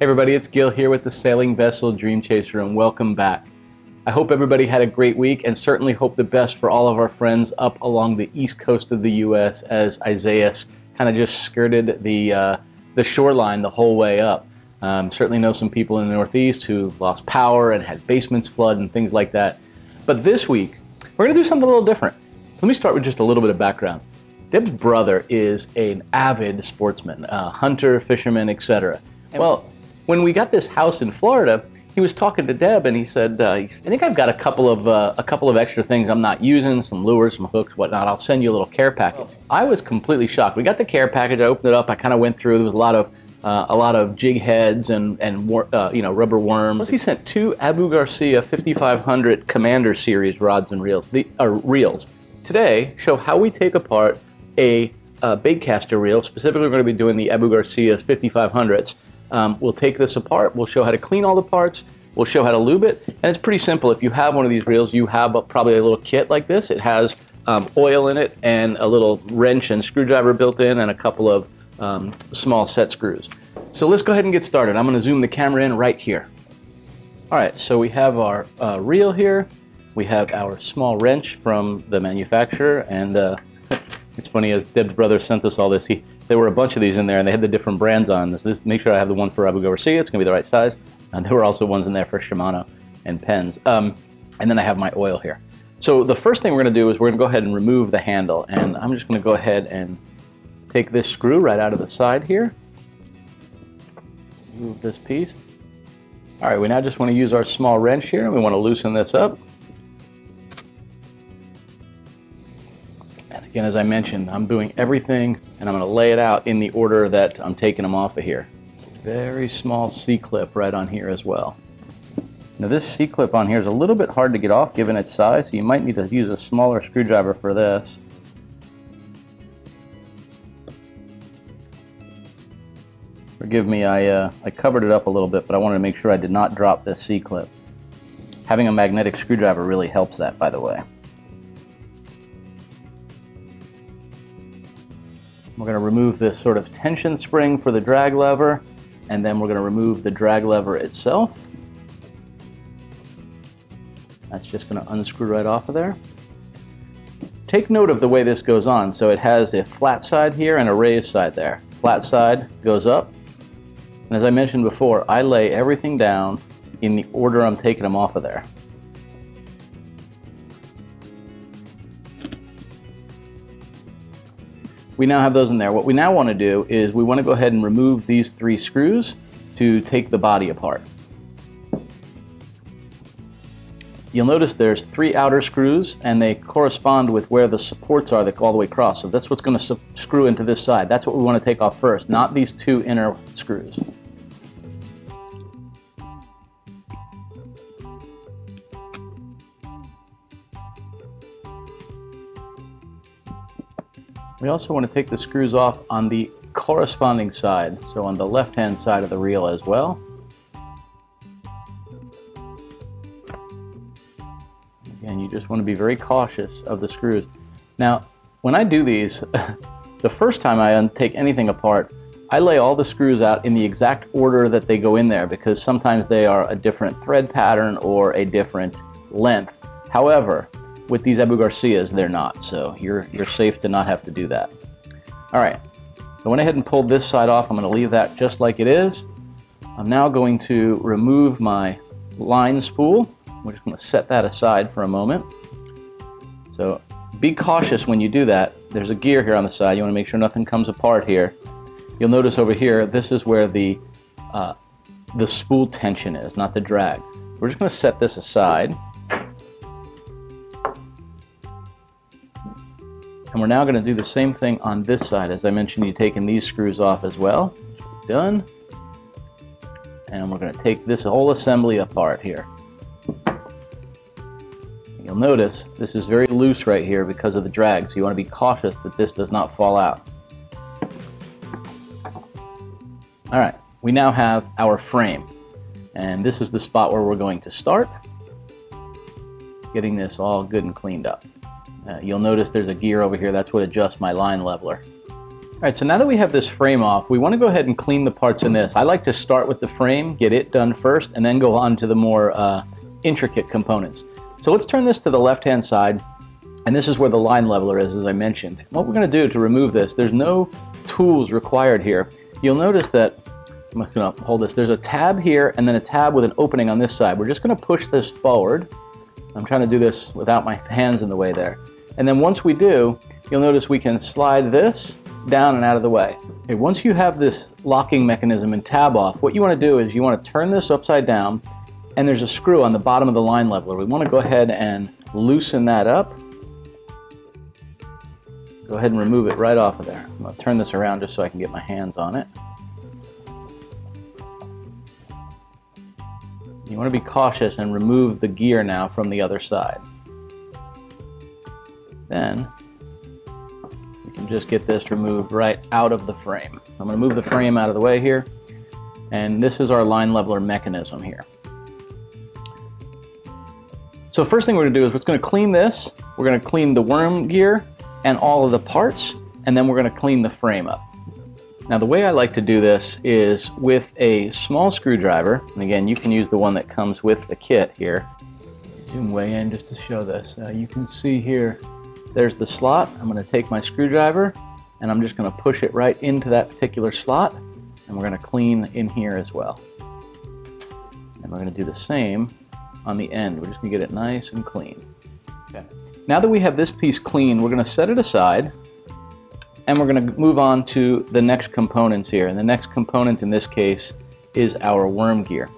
everybody, it's Gil here with the Sailing Vessel Dream Chaser, and welcome back. I hope everybody had a great week, and certainly hope the best for all of our friends up along the east coast of the U.S. as Isaias kind of just skirted the shoreline the whole way up. Certainly know some people in the Northeast who lost power and had basements flood and things like that. But this week, we're going to do something a little different. So let me start with just a little bit of background. Deb's brother is an avid sportsman, hunter, fisherman, etc. Well, when we got this house in Florida, he was talking to Deb and he said, I think I've got a couple of extra things I'm not using, some lures, some hooks, whatnot. I'll send you a little care package. I was completely shocked. We got the care package. I opened it up. I kind of went through. There was a lot of jig heads and rubber worms. He sent 2 Abu Garcia 5500 Commander Series rods and reels. Reels. Today show how we take apart a baitcaster reel. Specifically, we're going to be doing the Abu Garcia's 5500s. We'll take this apart. We'll show how to clean all the parts. We'll show how to lube it. And it's pretty simple. If you have one of these reels, you have probably a little kit like this. It has oil in it and a little wrench and screwdriver built in and a couple of small set screws. So let's go ahead and get started. I'm going to zoom the camera in right here. All right, so we have our reel here. We have our small wrench from the manufacturer, and it's funny, as Deb's brother sent us all this, there were a bunch of these in there, and they had the different brands on this. Make sure I have the one for Abu Garcia. It's going to be the right size. And there were also ones in there for Shimano and Penns. And then I have my oil here. So the first thing we're going to do is we're going to go ahead and remove the handle. And I'm just going to go ahead and take this screw right out of the side here. Move this piece. All right, we now just want to use our small wrench here, and we want to loosen this up. And again, as I mentioned, I'm doing everything, and I'm going to lay it out in the order that I'm taking them off of here. Very small C-clip right on here as well. Now this C-clip on here is a little bit hard to get off given its size, so you might need to use a smaller screwdriver for this. Forgive me, I covered it up a little bit, but I wanted to make sure I did not drop this C-clip. Having a magnetic screwdriver really helps that, by the way. We're going to remove this sort of tension spring for the drag lever, and then we're going to remove the drag lever itself. That's just going to unscrew right off of there. Take note of the way this goes on. So it has a flat side here and a raised side there. Flat side goes up. And as I mentioned before, I lay everything down in the order I'm taking them off of there. We now have those in there. What we now want to do is we want to go ahead and remove these 3 screws to take the body apart. You'll notice there's 3 outer screws, and they correspond with where the supports are that go all the way across. So that's what's going to screw into this side. That's what we want to take off first, not these 2 inner screws. We also want to take the screws off on the corresponding side, so on the left-hand side of the reel as well. Again, you just want to be very cautious of the screws. Now, when I do these, the first time I take anything apart, I lay all the screws out in the exact order that they go in there, because sometimes they are a different thread pattern or a different length. However, with these Abu Garcias, they're not, so you're safe to not have to do that. All right, I went ahead and pulled this side off. I'm going to leave that just like it is. I'm now going to remove my line spool. We're just going to set that aside for a moment. So be cautious when you do that. There's a gear here on the side. You want to make sure nothing comes apart here. You'll notice over here, this is where the spool tension is, not the drag. We're just going to set this aside. And we're now going to do the same thing on this side. As I mentioned, you're taking these screws off as well. Done. And we're going to take this whole assembly apart here. You'll notice this is very loose right here because of the drag, so you want to be cautious that this does not fall out. All right, we now have our frame. And this is the spot where we're going to start getting this all good and cleaned up. You'll notice there's a gear over here. That's what adjusts my line leveler. All right, so now that we have this frame off, we want to go ahead and clean the parts in this. I like to start with the frame, get it done first, and then go on to the more intricate components. So let's turn this to the left-hand side, and this is where the line leveler is, as I mentioned. What we're going to do to remove this, there's no tools required here. You'll notice that, I'm just going to hold this, there's a tab here and then a tab with an opening on this side. We're just going to push this forward. I'm trying to do this without my hands in the way there. And then once we do, you'll notice we can slide this down and out of the way. Okay, once you have this locking mechanism and tab off, what you want to do is you want to turn this upside down, and there's a screw on the bottom of the line leveler. We want to go ahead and loosen that up. Go ahead and remove it right off of there. I'm going to turn this around just so I can get my hands on it. You want to be cautious and remove the gear now from the other side. Then you can just get this removed right out of the frame. I'm going to move the frame out of the way here, and this is our line leveler mechanism here. So first thing we're going to do is we're going to clean this. We're going to clean the worm gear and all of the parts, and then we're going to clean the frame up. Now the way I like to do this is with a small screwdriver, and again you can use the one that comes with the kit here. Zoom way in just to show this. You can see here, there's the slot. I'm going to take my screwdriver and I'm just going to push it right into that particular slot, and we're going to clean in here as well. And we're going to do the same on the end. We're just going to get it nice and clean. Okay. Now that we have this piece clean, we're going to set it aside, and we're going to move on to the next components here. And the next component in this case is our worm gear.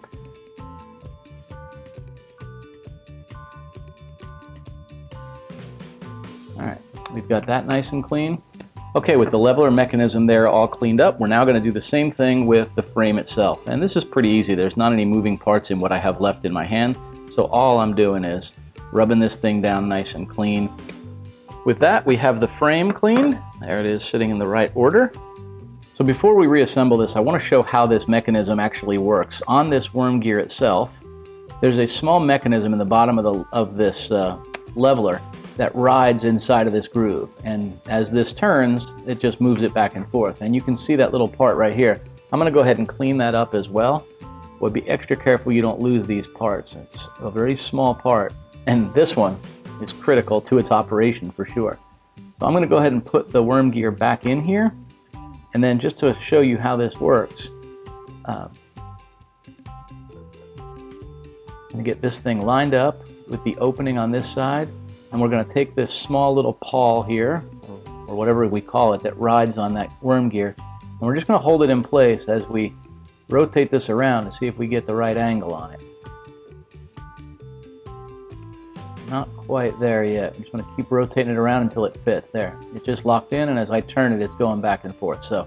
Alright, we've got that nice and clean. Okay, with the leveler mechanism there all cleaned up, we're now going to do the same thing with the frame itself. And this is pretty easy. There's not any moving parts in what I have left in my hand. So all I'm doing is rubbing this thing down nice and clean. With that, we have the frame cleaned. There it is, sitting in the right order. So before we reassemble this, I want to show how this mechanism actually works. On this worm gear itself, there's a small mechanism in the bottom of this leveler that rides inside of this groove. And as this turns, it just moves it back and forth. And you can see that little part right here. I'm going to go ahead and clean that up as well. But be extra careful you don't lose these parts. It's a very small part. And this one is critical to its operation for sure. So I'm going to go ahead and put the worm gear back in here, and then just to show you how this works, I'm going to get this thing lined up with the opening on this side, and we're going to take this small little pawl here, or whatever we call it, that rides on that worm gear, and we're just going to hold it in place as we rotate this around to see if we get the right angle on it. Not quite there yet. I'm just going to keep rotating it around until it fits. There. It's just locked in, and as I turn it, it's going back and forth. So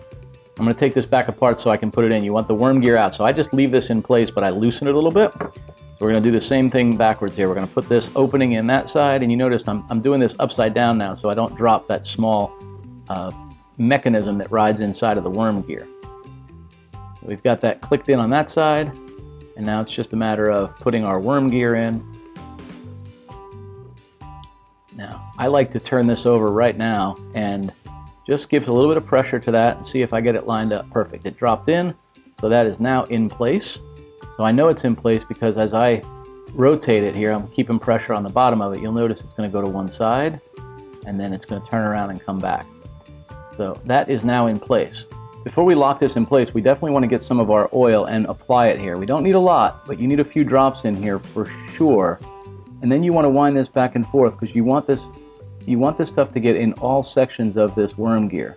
I'm going to take this back apart so I can put it in. You want the worm gear out. So I just leave this in place, but I loosen it a little bit. So we're going to do the same thing backwards here. We're going to put this opening in that side, and you notice I'm doing this upside down now so I don't drop that small mechanism that rides inside of the worm gear. So we've got that clicked in on that side, and now it's just a matter of putting our worm gear in. Now, I like to turn this over right now and just give a little bit of pressure to that and see if I get it lined up perfect. It dropped in, so that is now in place. So I know it's in place because as I rotate it here, I'm keeping pressure on the bottom of it. You'll notice it's going to go to one side, and then it's going to turn around and come back. So that is now in place. Before we lock this in place, we definitely want to get some of our oil and apply it here. We don't need a lot, but you need a few drops in here for sure. And then you want to wind this back and forth because you want this stuff to get in all sections of this worm gear.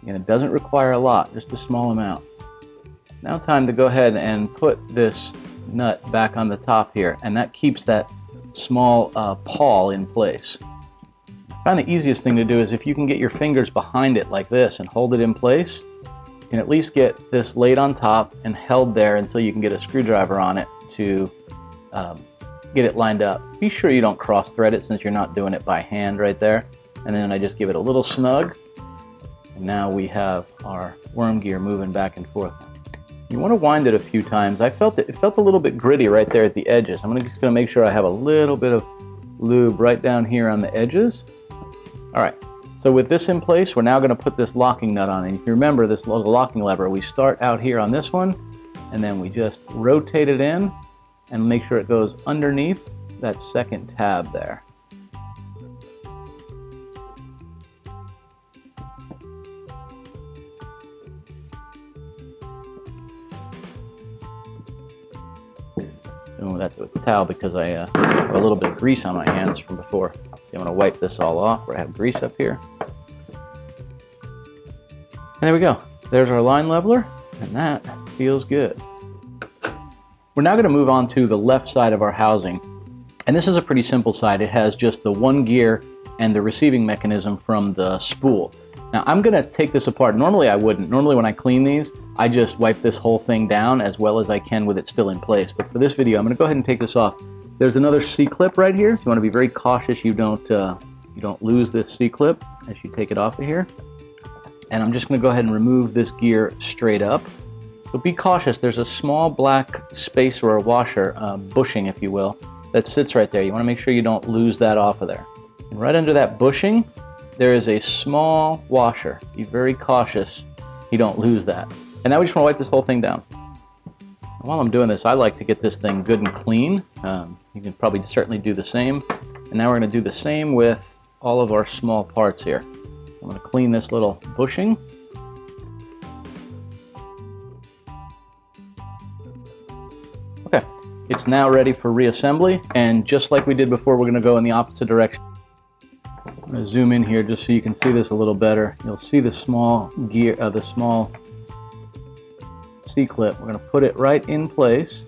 And it doesn't require a lot, just a small amount. Now time to go ahead and put this nut back on the top here, and that keeps that small pawl in place. I find the easiest thing to do is if you can get your fingers behind it like this and hold it in place, you can at least get this laid on top and held there until you can get a screwdriver on it to get it lined up. Be sure you don't cross thread it since you're not doing it by hand right there. And then I just give it a little snug. And now we have our worm gear moving back and forth. You want to wind it a few times. I felt it felt a little bit gritty right there at the edges. I'm just going to make sure I have a little bit of lube right down here on the edges. All right, So with this in place, we're now going to put this locking nut on. And if you remember this little locking lever, we start out here on this one, and then we just rotate it in and make sure it goes underneath that second tab there. Doing that with the towel because I have a little bit of grease on my hands from before. See, I'm going to wipe this all off where I have grease up here. And there we go. There's our line leveler, and that feels good. We're now going to move on to the left side of our housing. And this is a pretty simple side. It has just the one gear and the receiving mechanism from the spool. Now I'm going to take this apart. Normally I wouldn't. Normally when I clean these, I just wipe this whole thing down as well as I can with it still in place. But for this video, I'm going to go ahead and take this off. There's another C-clip right here, so you want to be very cautious you don't lose this C-clip as you take it off of here. And I'm just going to go ahead and remove this gear straight up. So be cautious. There's a small black space or a washer, bushing if you will, that sits right there. You want to make sure you don't lose that off of there. And right under that bushing, there is a small washer. Be very cautious you don't lose that. And now we just want to wipe this whole thing down. While I'm doing this, I like to get this thing good and clean. You can probably certainly do the same. And now we're going to do the same with all of our small parts here. I'm going to clean this little bushing. Okay, it's now ready for reassembly. And just like we did before, we're going to go in the opposite direction. I'm going to zoom in here just so you can see this a little better. You'll see the small gear, the small C-clip. We're going to put it right in place.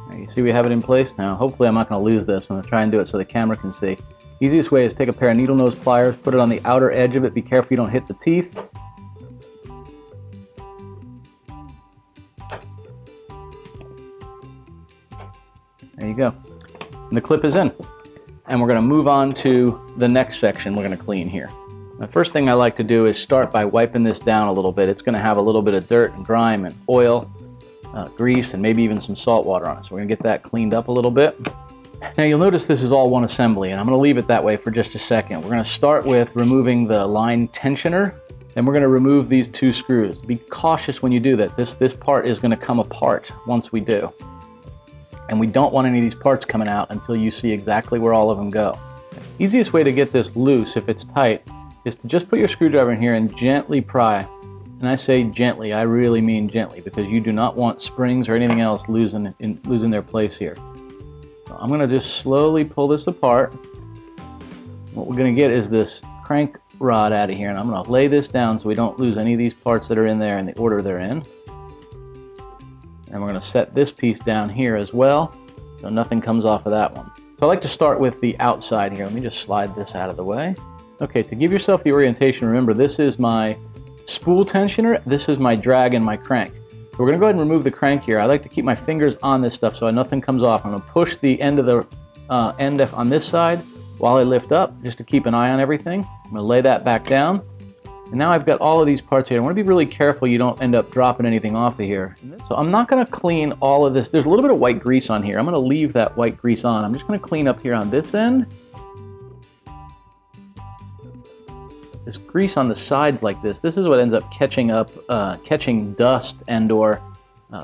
Now you see we have it in place now. Hopefully I'm not going to lose this. I'm going to try and do it so the camera can see. Easiest way is take a pair of needle nose pliers, put it on the outer edge of it. Be careful you don't hit the teeth. There you go. And the clip is in. And we're going to move on to the next section we're going to clean here. The first thing I like to do is start by wiping this down a little bit. It's going to have a little bit of dirt and grime and oil, grease, and maybe even some salt water on it. So we're going to get that cleaned up a little bit. Now you'll notice this is all one assembly, and I'm going to leave it that way for just a second. We're going to start with removing the line tensioner, and we're going to remove these two screws. Be cautious when you do that. This part is going to come apart once we do. And we don't want any of these parts coming out until you see exactly where all of them go. Easiest way to get this loose if it's tight is to just put your screwdriver in here and gently pry. And I say gently, I really mean gently, because you do not want springs or anything else losing their place here. So I'm going to just slowly pull this apart. What we're going to get is this crank rod out of here, and I'm going to lay this down so we don't lose any of these parts that are in there in the order they're in. And we're going to set this piece down here as well, so nothing comes off of that one. So I like to start with the outside here. Let me just slide this out of the way. Okay, to give yourself the orientation, remember this is my spool tensioner, this is my drag and my crank. So we're going to go ahead and remove the crank here. I like to keep my fingers on this stuff so nothing comes off. I'm going to push the end of the end on this side while I lift up, just to keep an eye on everything. I'm going to lay that back down. And now I've got all of these parts here. I want to be really careful you don't end up dropping anything off of here. So I'm not going to clean all of this. There's a little bit of white grease on here. I'm going to leave that white grease on. I'm just going to clean up here on this end. This grease on the sides like this is what ends up catching dust and or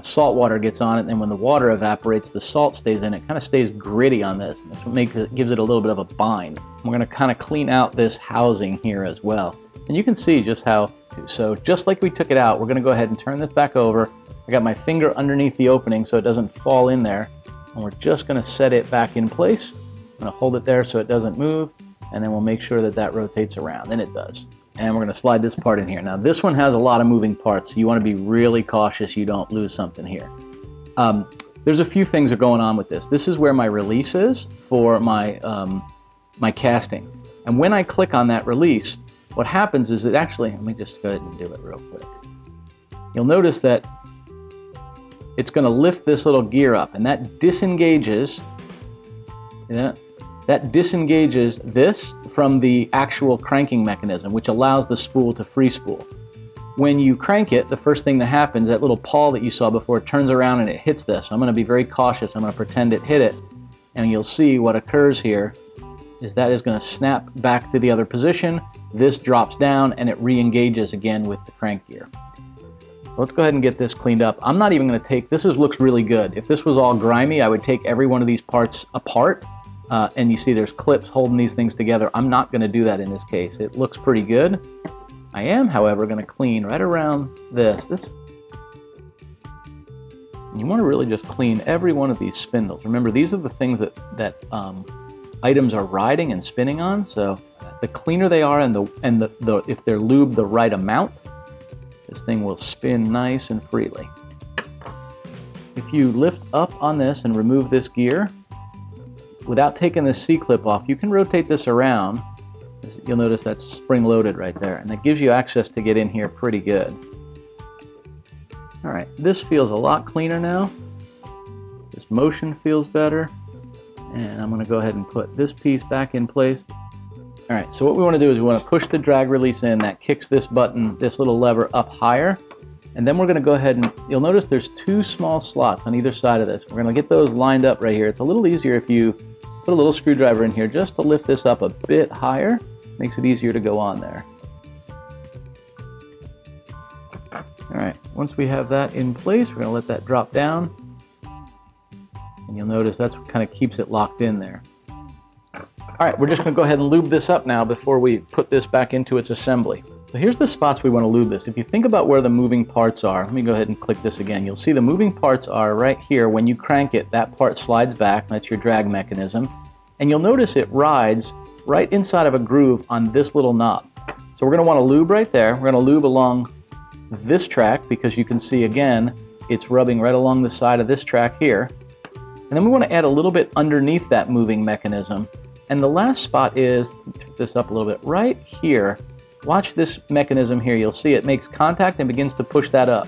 salt water gets on it. And when the water evaporates, the salt stays in it. It kind of stays gritty on this. And that's what gives it a little bit of a bind. We're going to kind of clean out this housing here as well. And you can see just how to. So just like we took it out, we're going to go ahead and turn this back over. I got my finger underneath the opening so it doesn't fall in there. And we're just going to set it back in place. I'm going to hold it there so it doesn't move. And then we'll make sure that that rotates around. And it does. And we're going to slide this part in here. Now this one has a lot of moving parts, so you want to be really cautious you don't lose something here. There's a few things that are going on with this. This is where my release is for my, my casting. And when I click on that release, what happens is it actually, let me just go ahead and do it real quick. You'll notice that it's going to lift this little gear up, and that disengages, that disengages this from the actual cranking mechanism, which allows the spool to free spool. When you crank it, the first thing that happens, that little pawl that you saw before turns around and it hits this. I'm going to be very cautious. I'm going to pretend it hit it, and you'll see what occurs here is that is going to snap back to the other position. This drops down and it re-engages again with the crank gear. So let's go ahead and get this cleaned up. I'm not even going to take, looks really good. If this was all grimy, I would take every one of these parts apart. And you see there's clips holding these things together. I'm not going to do that in this case. It looks pretty good. I am, however, going to clean right around this. You want to really just clean every one of these spindles. Remember, these are the things that items are riding and spinning on. So the cleaner they are, and if they're lubed the right amount, this thing will spin nice and freely. If you lift up on this and remove this gear, without taking this C-clip off, you can rotate this around. You'll notice that's spring-loaded right there, and that gives you access to get in here pretty good. All right, this feels a lot cleaner now. This motion feels better. And I'm going to go ahead and put this piece back in place. All right, so what we want to do is we want to push the drag release in. That kicks this button, this little lever up higher. And then we're going to go ahead and, you'll notice there's two small slots on either side of this. We're going to get those lined up right here. It's a little easier if you put a little screwdriver in here just to lift this up a bit higher. Makes it easier to go on there. All right, once we have that in place, we're going to let that drop down. And you'll notice that's what kind of keeps it locked in there. All right, we're just going to go ahead and lube this up now before we put this back into its assembly. So here's the spots we want to lube this. If you think about where the moving parts are, let me go ahead and click this again. You'll see the moving parts are right here. When you crank it, that part slides back. That's your drag mechanism. And you'll notice it rides right inside of a groove on this little knob. So we're going to want to lube right there. We're going to lube along this track because you can see, again, it's rubbing right along the side of this track here. And then we want to add a little bit underneath that moving mechanism. And the last spot is, turn this up a little bit, right here. Watch this mechanism here. You'll see it makes contact and begins to push that up.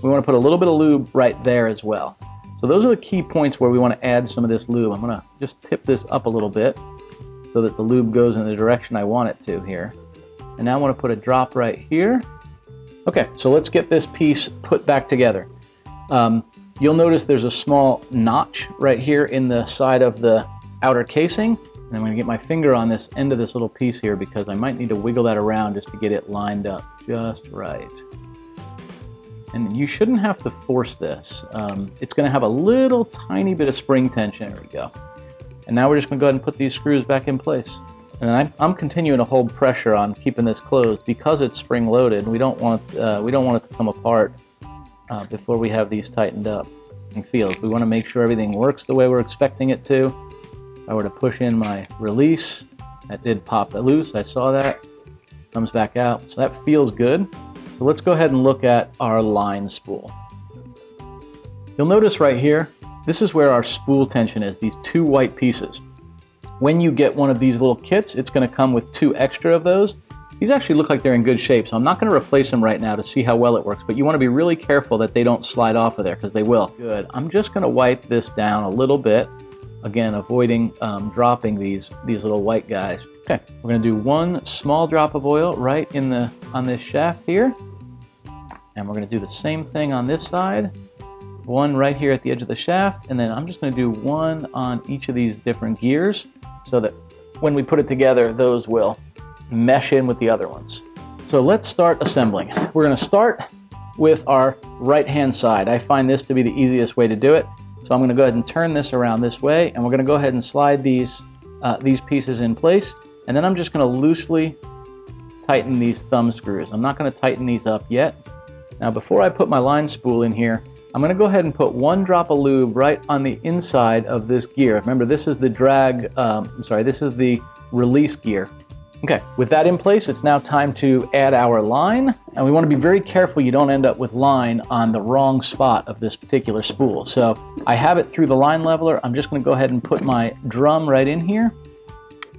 We want to put a little bit of lube right there as well. So those are the key points where we want to add some of this lube. I'm going to just tip this up a little bit so that the lube goes in the direction I want it to here. And now I want to put a drop right here. Okay, so let's get this piece put back together. You'll notice there's a small notch right here in the side of the outer casing. And I'm going to get my finger on this end of this little piece here because I might need to wiggle that around just to get it lined up just right. And you shouldn't have to force this. It's going to have a little tiny bit of spring tension. There we go. And now we're just going to go ahead and put these screws back in place. And I'm continuing to hold pressure on keeping this closed because it's spring loaded. We don't want it to come apart before we have these tightened up and feel. We want to make sure everything works the way we're expecting it to. If I were to push in my release, that did pop it loose. I saw that. Comes back out. So that feels good. So let's go ahead and look at our line spool. You'll notice right here, this is where our spool tension is, these two white pieces. When you get one of these little kits, it's going to come with 2 extra of those. These actually look like they're in good shape, so I'm not going to replace them right now to see how well it works, but you want to be really careful that they don't slide off of there because they will. Good. I'm just going to wipe this down a little bit, again, avoiding dropping these little white guys. Okay, we're going to do 1 small drop of oil right on this shaft here, and we're going to do the same thing on this side. 1 right here at the edge of the shaft, and then I'm just going to do 1 on each of these different gears so that when we put it together, those will mesh in with the other ones. So let's start assembling. We're going to start with our right-hand side. I find this to be the easiest way to do it. So I'm going to go ahead and turn this around this way, and we're going to go ahead and slide these pieces in place, and then I'm just going to loosely tighten these thumb screws. I'm not going to tighten these up yet. Now before I put my line spool in here, I'm going to go ahead and put 1 drop of lube right on the inside of this gear. Remember, this is the this is the release gear. Okay, with that in place, it's now time to add our line, and we want to be very careful you don't end up with line on the wrong spot of this particular spool. So I have it through the line leveler. I'm just going to go ahead and put my drum right in here,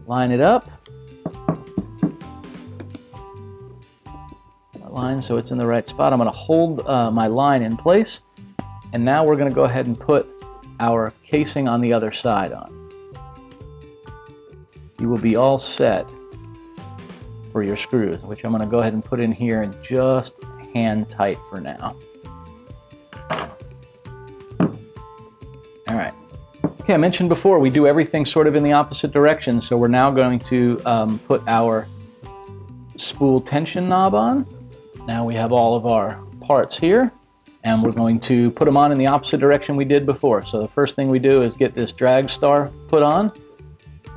line it up, line so it's in the right spot. I'm going to hold my line in place. And now we're going to go ahead and put our casing on the other side on. You will be all set for your screws, which I'm going to go ahead and put in here and just hand tight for now. All right. Okay, I mentioned before, we do everything sort of in the opposite direction, so we're now going to put our spool tension knob on. Now we have all of our parts here, and we're going to put them on in the opposite direction we did before. So the first thing we do is get this drag star put on,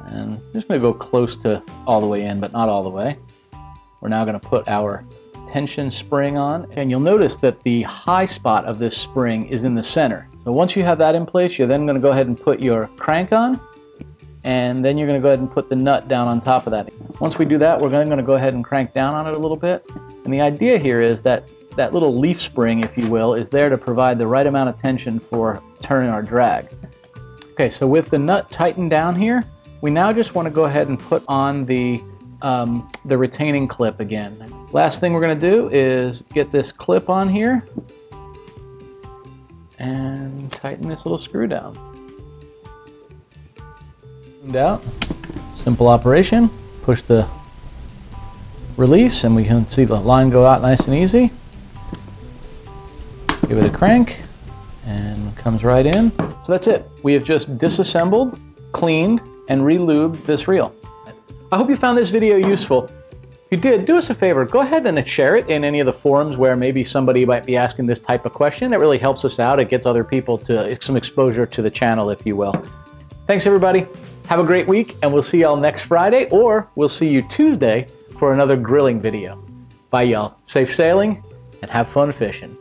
and I'm just going to go close to all the way in, but not all the way. We're now going to put our tension spring on, and you'll notice that the high spot of this spring is in the center. So once you have that in place, you're then going to go ahead and put your crank on, and then you're going to go ahead and put the nut down on top of that. Once we do that, we're going to go ahead and crank down on it a little bit. And the idea here is that that little leaf spring, if you will, is there to provide the right amount of tension for turning our drag. Okay, so with the nut tightened down here, we now just want to go ahead and put on the retaining clip again. Last thing we're going to do is get this clip on here and tighten this little screw down. Out. Simple operation. Push the release and we can see the line go out nice and easy. Give it a crank and it comes right in. So that's it. We have just disassembled, cleaned, and re-lubed this reel. I hope you found this video useful. If you did, do us a favor, go ahead and share it in any of the forums where maybe somebody might be asking this type of question. It really helps us out. It gets other people to some exposure to the channel, if you will. Thanks, everybody. Have a great week, and we'll see y'all next Friday, or we'll see you Tuesday for another grilling video. Bye, y'all. Safe sailing, and have fun fishing.